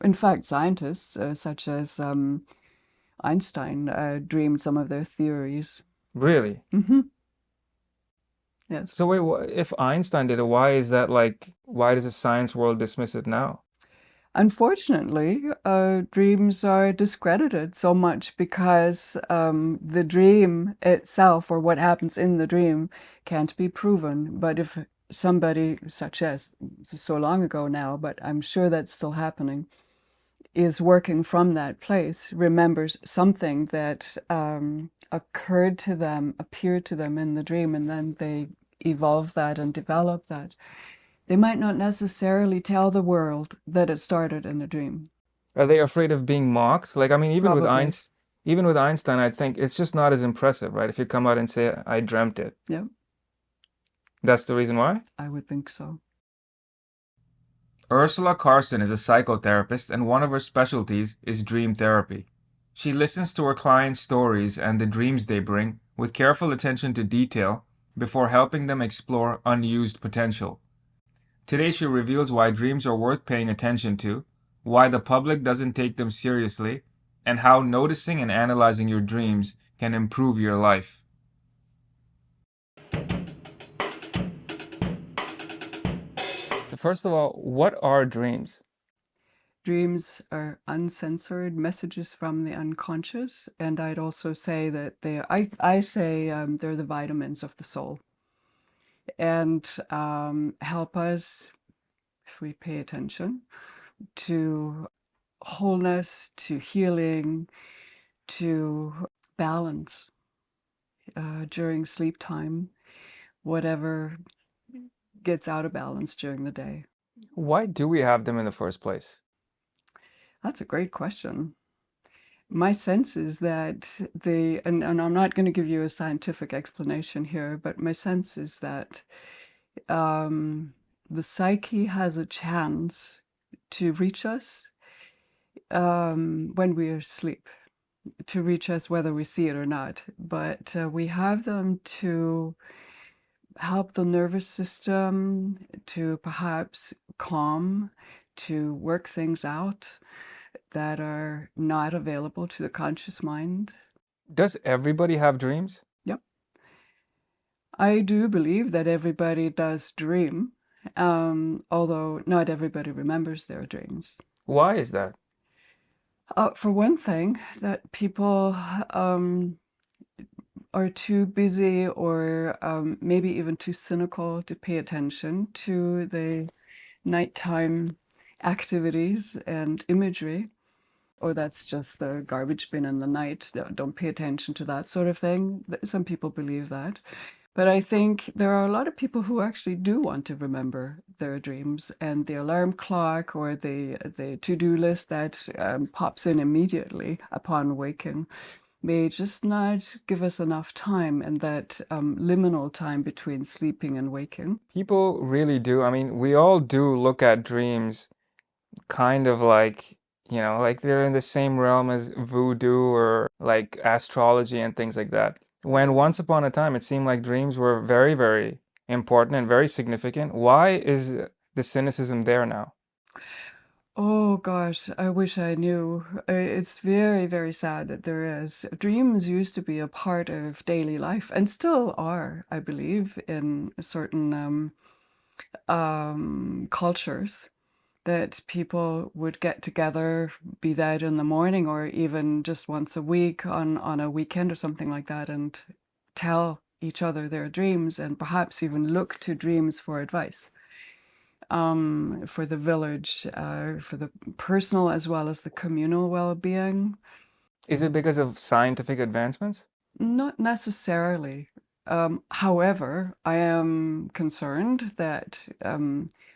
In fact, scientists such as Einstein dreamed some of their theories. Really? Hmm. Yes. So wait, if Einstein did it, why is that like, why does the science world dismiss it now? Unfortunately, dreams are discredited so much because the dream itself or what happens in the dream can't be proven. But if somebody, such as this is so long ago now, but I'm sure that's still happening, is working from that place, remembers something that occurred to them, appeared to them in the dream, and then they evolve that and develop that. They might not necessarily tell the world that it started in a dream. Are they afraid of being mocked? Like, I mean, Probably. Even with Einstein, I think it's just not as impressive, right? If you come out and say, I dreamt it. Yeah, That's the reason why? I would think so. Ursula Carsen is a psychotherapist, and one of her specialties is dream therapy. She listens to her clients' stories and the dreams they bring with careful attention to detail before helping them explore unused potential. Today, she reveals why dreams are worth paying attention to, why the public doesn't take them seriously, and how noticing and analyzing your dreams can improve your life. First of all, what are dreams? Dreams are uncensored messages from the unconscious, and I'd also say that I say they're the vitamins of the soul and help us, if we pay attention, to wholeness, to healing, to balance during sleep time, whatever gets out of balance during the day. Why do we have them in the first place? That's a great question. My sense is that and I'm not going to give you a scientific explanation here, but my sense is that um, the psyche has a chance to reach us when we are asleep, to reach us whether we see it or not. But we have them to help the nervous system, to perhaps calm, to work things out that are not available to the conscious mind. Does everybody have dreams? Yep. I do believe that everybody does dream, although not everybody remembers their dreams. Why is that? For one thing, that people are too busy or maybe even too cynical to pay attention to the nighttime activities and imagery. Or that's just the garbage bin in the night. Don't pay attention to that sort of thing. Some people believe that. But I think there are a lot of people who actually do want to remember their dreams, and the alarm clock or the to-do list that pops in immediately upon waking may just not give us enough time, and that liminal time between sleeping and waking. People really do. I mean, we all do look at dreams kind of like, like they're in the same realm as voodoo or like astrology and things like that. When once upon a time it seemed like dreams were very, very important and very significant. Why is the cynicism there now? Oh gosh, I wish I knew. It's very, very sad that there is. Dreams used to be a part of daily life and still are, I believe, in certain cultures that people would get together, be that in the morning or even just once a week on a weekend or something like that, and tell each other their dreams and perhaps even look to dreams for advice for the village, for the personal as well as the communal well-being. Is it because of scientific advancements? Not necessarily. However, I am concerned that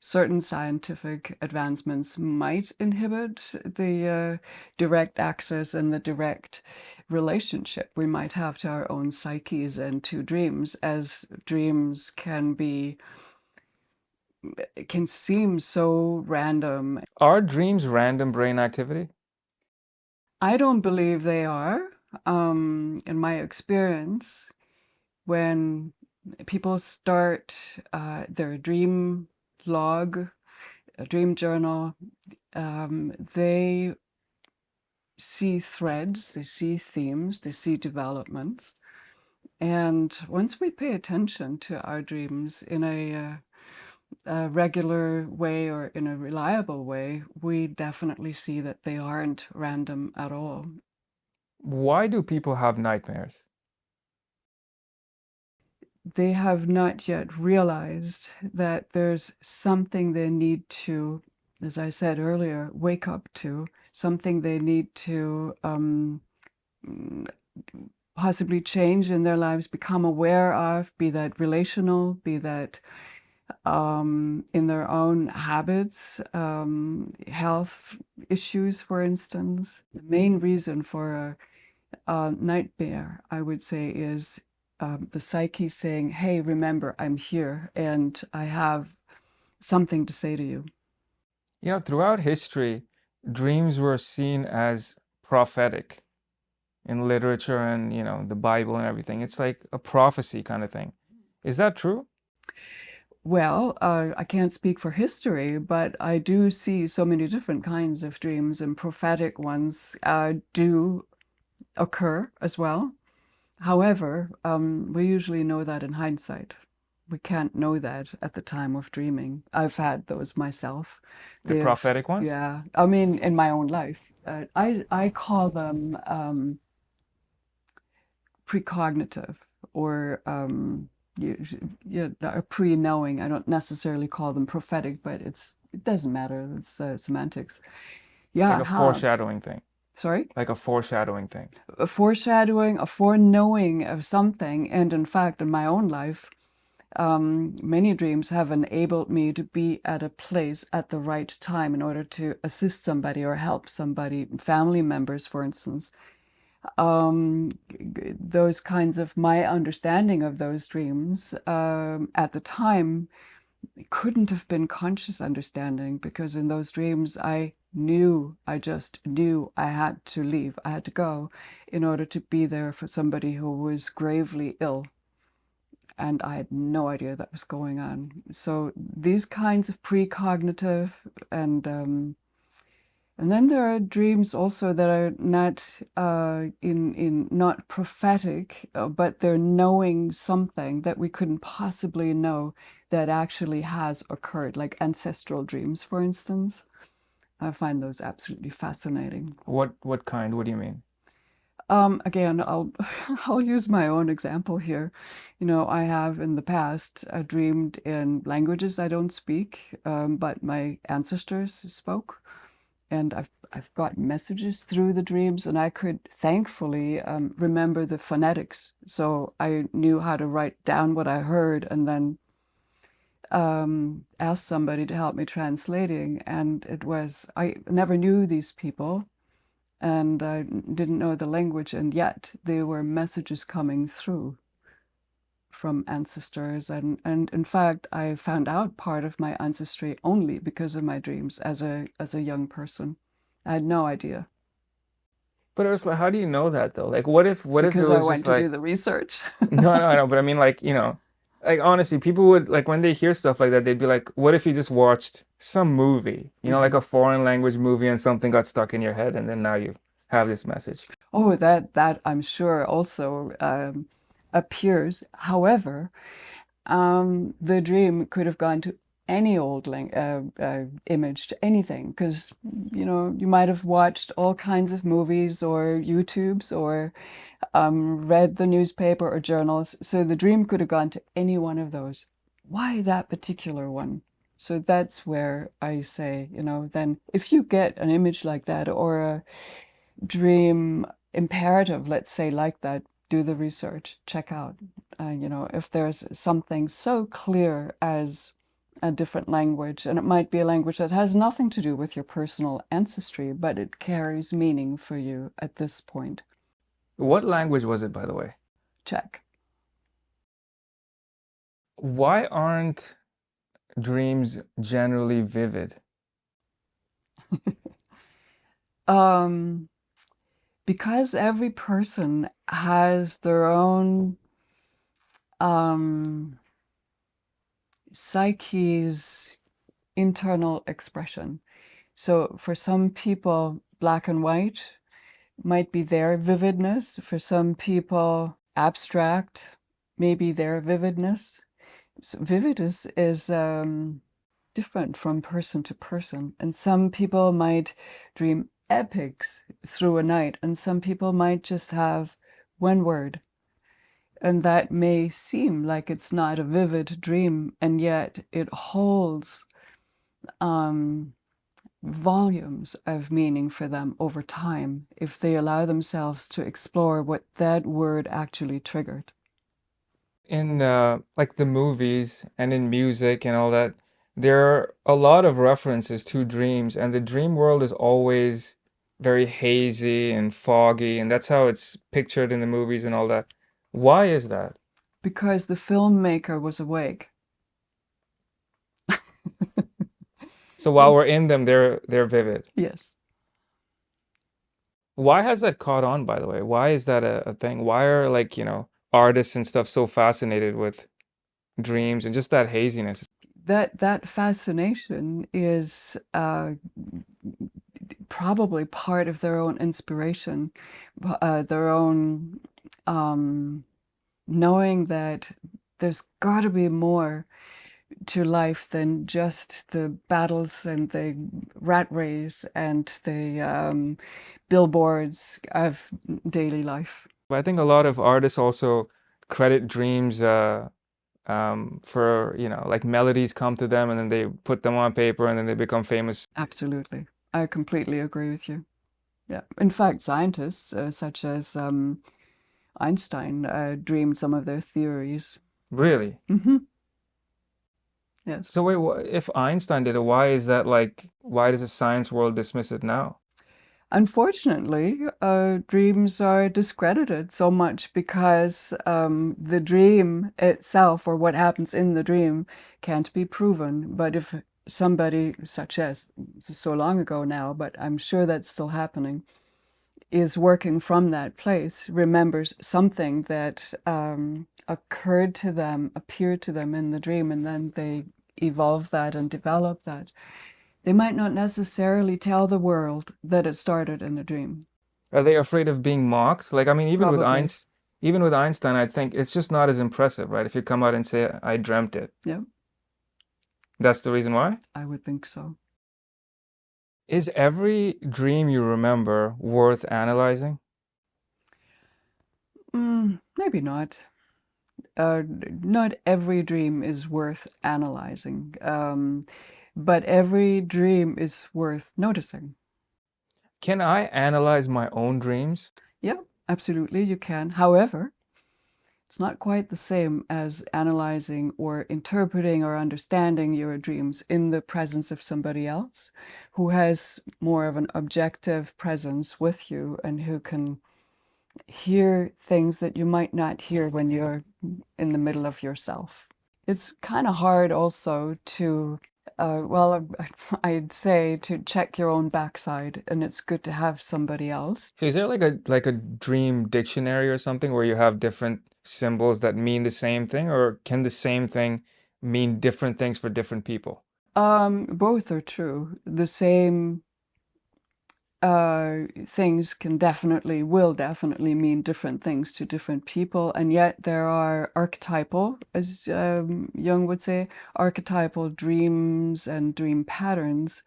certain scientific advancements might inhibit the direct access and the direct relationship we might have to our own psyches and to dreams, as dreams can seem so random. Are dreams random brain activity? I don't believe they are. In my experience, when people start their dream log, a dream journal, they see threads, they see themes, they see developments. And once we pay attention to our dreams in a regular way or in a reliable way, we definitely see that they aren't random at all. Why do people have nightmares? They have not yet realized that there's something they need to, as I said earlier, wake up to, something they need to possibly change in their lives, become aware of, be that relational, be that in their own habits, health issues, for instance. The main reason for a nightmare, I would say, is the psyche saying, hey, remember, I'm here and I have something to say to you. Throughout history, dreams were seen as prophetic in literature and, the Bible and everything. It's like a prophecy kind of thing. Is that true? Well, I can't speak for history, but I do see so many different kinds of dreams, and prophetic ones do occur as well. However, we usually know that in hindsight. We can't know that at the time of dreaming. I've had those myself. The prophetic ones? Yeah. I mean, in my own life, I call them precognitive or a pre-knowing. I don't necessarily call them prophetic, but it doesn't matter. It's semantics. Yeah, Like a foreshadowing thing. Sorry? Like a foreshadowing thing. A foreshadowing, a foreknowing of something. And in fact, in my own life, many dreams have enabled me to be at a place at the right time in order to assist somebody or help somebody, family members, for instance. Those kinds of my understanding of those dreams at the time couldn't have been conscious understanding, because in those dreams I just knew I had to leave, I had to go in order to be there for somebody who was gravely ill. And I had no idea that was going on. So these kinds of precognitive and then there are dreams also that are not not prophetic, but they're knowing something that we couldn't possibly know that actually has occurred, like ancestral dreams, for instance. I find those absolutely fascinating. What kind? What do you mean? Again, I'll use my own example here. I have in the past dreamed in languages I don't speak, but my ancestors spoke. And I've got messages through the dreams, and I could thankfully remember the phonetics. So I knew how to write down what I heard and then ask somebody to help me translating. And I never knew these people and I didn't know the language, and yet there were messages coming through from ancestors. And in fact, I found out part of my ancestry only because of my dreams as a young person. I had no idea. But it was like, how do you know that though? Like, what if it Because I was went just to do like, the research. no, I know, but I mean, like, like honestly, people would like when they hear stuff like that, they'd be like, what if you just watched some movie, like a foreign language movie, and something got stuck in your head, and then now you have this message. Oh, that I'm sure also appears. However, the dream could have gone to any old image, to anything, because you might have watched all kinds of movies or YouTubes or read the newspaper or journals. So the dream could have gone to any one of those. Why that particular one? So that's where I say, then if you get an image like that or a dream imperative, let's say, like that, do the research, check out, if there's something so clear as a different language, and it might be a language that has nothing to do with your personal ancestry, but it carries meaning for you at this point. What language was it, by the way? Check. Why aren't dreams generally vivid? Because every person has their own psyche's internal expression. So for some people, black and white might be their vividness. For some people, abstract may be their vividness. So vivid is different from person to person. And some people might dream epics through a night, and some people might just have one word. And that may seem like it's not a vivid dream, and yet it holds volumes of meaning for them over time if they allow themselves to explore what that word actually triggered. In like the movies and in music and all that, there are a lot of references to dreams, and the dream world is always very hazy and foggy, and that's how it's pictured in the movies and all that. Why is that? Because the filmmaker was awake. So while we're in them, they're vivid. Yes. Why has that caught on, by the way? Why is that a thing? Why are like, artists and stuff so fascinated with dreams and just that haziness? That fascination is probably part of their own inspiration, their own knowing that there's got to be more to life than just the battles and the rat race and the billboards of daily life. But I think a lot of artists also credit dreams for, like melodies come to them and then they put them on paper and then they become famous. Absolutely. I completely agree with you. Yeah. In fact, scientists such as Einstein dreamed some of their theories. Really? Hmm. Yes. So wait, if Einstein did it, why is that like, why does the science world dismiss it now? Unfortunately, dreams are discredited so much because the dream itself or what happens in the dream can't be proven. But if somebody, such as this is so long ago now, but I'm sure that's still happening, is working from that place, remembers something that occurred to them, appeared to them in the dream, and then they evolve that and develop that. They might not necessarily tell the world that it started in a dream. Are they afraid of being mocked? Like, I mean, Probably. Even with Einstein, I think it's just not as impressive, right? If you come out and say, I dreamt it. Yeah, That's the reason why? I would think so. Is every dream you remember worth analyzing? Maybe not. Not every dream is worth analyzing, but every dream is worth noticing. Can I analyze my own dreams? Yeah, absolutely, you can. However, it's not quite the same as analyzing or interpreting or understanding your dreams in the presence of somebody else who has more of an objective presence with you and who can hear things that you might not hear when you're in the middle of yourself. It's kind of hard also to, well, I'd say to check your own backside, and it's good to have somebody else. So is there like a dream dictionary or something where you have different symbols that mean the same thing, or can the same thing mean different things for different people? Both are true. The same things will definitely mean different things to different people, and yet there are archetypal, as Jung would say, archetypal dreams and dream patterns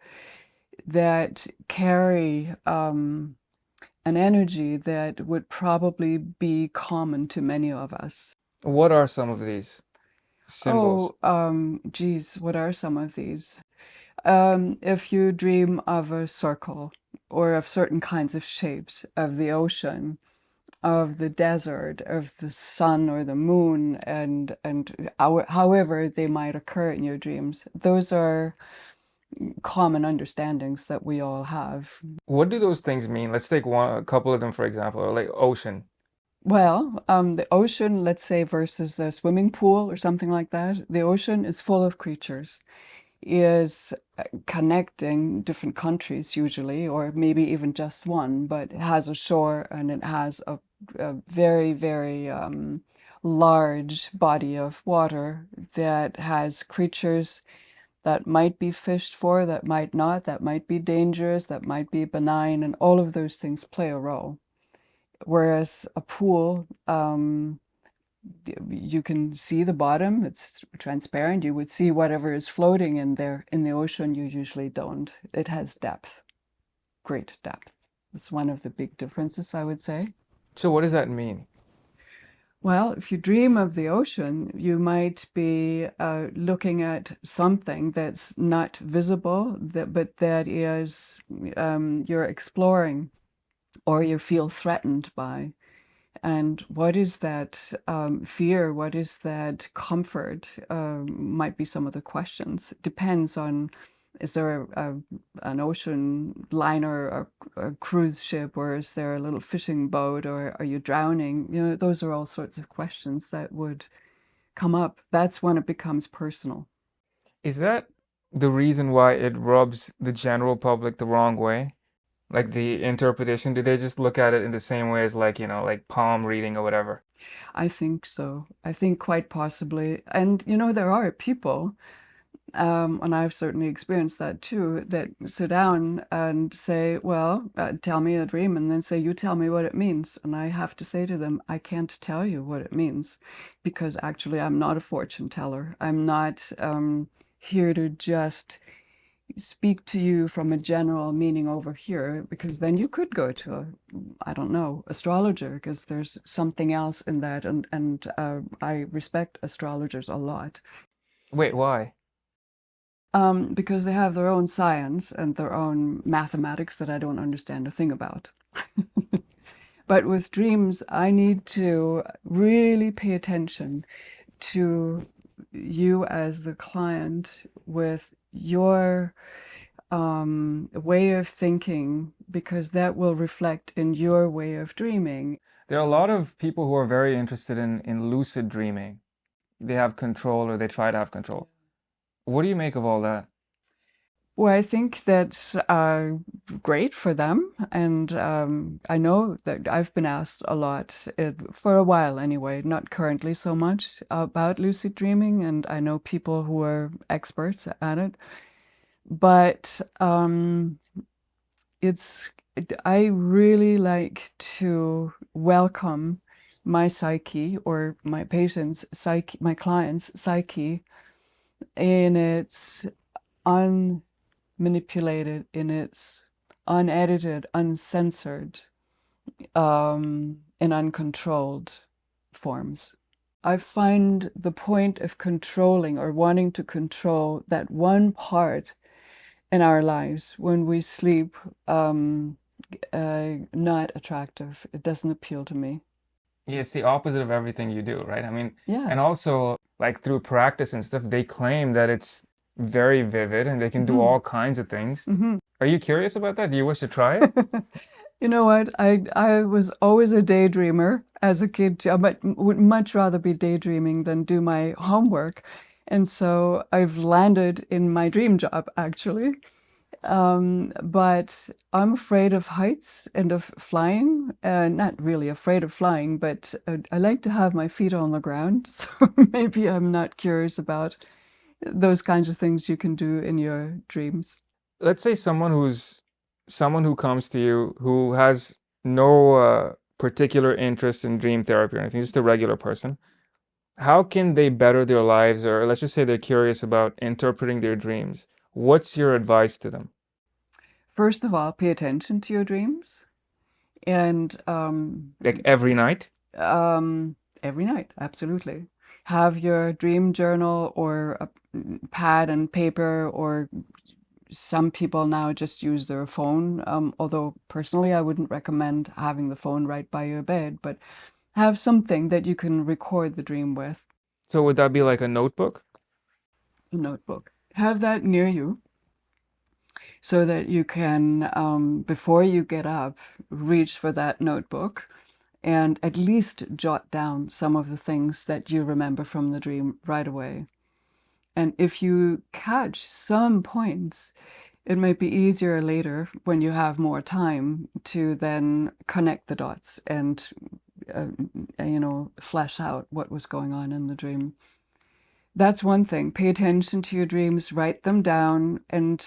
that carry an energy that would probably be common to many of us. What are some of these symbols? Oh, geez, what are some of these? If you dream of a circle or of certain kinds of shapes, of the ocean, of the desert, of the sun or the moon, and however they might occur in your dreams, those are common understandings that we all have. What do those things mean? Let's take a couple of them, for example, like ocean. Well, the ocean, let's say, versus a swimming pool or something like that, the ocean is full of creatures, is connecting different countries usually, or maybe even just one, but it has a shore and it has a very, very large body of water that has creatures that might be fished for, that might not, that might be dangerous, that might be benign, and all of those things play a role. Whereas a pool, you can see the bottom, it's transparent, you would see whatever is floating in there. In the ocean, you usually don't. It has depth, great depth. It's one of the big differences, I would say. So what does that mean? Well, if you dream of the ocean, you might be looking at something that's not visible, but that is you're exploring or you feel threatened by. And what is that fear? What is that comfort? Might be some of the questions. Depends on, is there an ocean liner or a cruise ship, or is there a little fishing boat, or are you drowning? You know, those are all sorts of questions that would come up. That's when it becomes personal. Is that the reason why it rubs the general public the wrong way? Like the interpretation, do they just look at it in the same way as like, like palm reading or whatever? I think so. I think quite possibly. And, you know, there are people and I've certainly experienced that too, that sit down and say, well, tell me a dream, and then say, you tell me what it means. And I have to say to them, I can't tell you what it means, because actually I'm not a fortune teller. I'm not here to just speak to you from a general meaning over here, because then you could go to a, I don't know, astrologer, because there's something else in that. And I respect astrologers a lot. Wait, why? Because they have their own science and their own mathematics that I don't understand a thing about. But with dreams, I need to really pay attention to you as the client with your way of thinking, because that will reflect in your way of dreaming. There are a lot of people who are very interested in lucid dreaming. They have control or they try to have control. What do you make of all that? Well, I think that's great for them. And I know that I've been asked a lot, for a while anyway, not currently so much, about lucid dreaming. And I know people who are experts at it. But I really like to welcome my psyche, or my patient's psyche, my client's psyche, in its unmanipulated, in its unedited, uncensored, and uncontrolled forms. I find the point of controlling or wanting to control that one part in our lives when we sleep not attractive. It doesn't appeal to me. Yeah, it's the opposite of everything you do, right? I mean, Yeah. and also like through practice and stuff, they claim that it's very vivid and they can do all kinds of things. Are you curious about that? Do you wish to try it? You know what? I was always a daydreamer as a kid too. I would much rather be daydreaming than do my homework. And so I've landed in my dream job, actually. But I'm afraid of heights and of flying. Not really afraid of flying, but I like to have my feet on the ground. So maybe I'm not curious about those kinds of things you can do in your dreams. Let's say someone who comes to you who has no particular interest in dream therapy or anything, just a regular person. How can they better their lives, or let's just say they're curious about interpreting their dreams? What's your advice to them? First of all, pay attention to your dreams, and Like every night? every night, absolutely. Have your dream journal or a pad and paper, or some people now just use their phone. Although personally, I wouldn't recommend having the phone right by your bed, but have something that you can record the dream with. So would that be like a notebook? A notebook. Have that near you so that you can, before you get up, reach for that notebook and at least jot down some of the things that you remember from the dream right away. And if you catch some points, it might be easier later when you have more time to then connect the dots and, flesh out what was going on in the dream. That's one thing. Pay attention to your dreams, write them down, and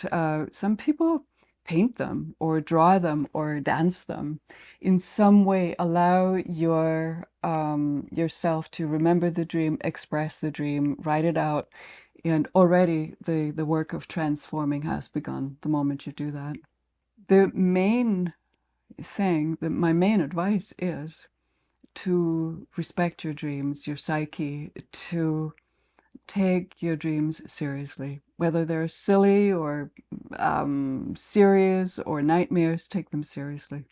some people paint them or draw them or dance them. In some way, allow yourself to remember the dream, express the dream, write it out, and already the work of transforming has begun the moment you do that. The main thing, my main advice is to respect your dreams, your psyche, to take your dreams seriously. Whether they're silly or serious or nightmares, take them seriously.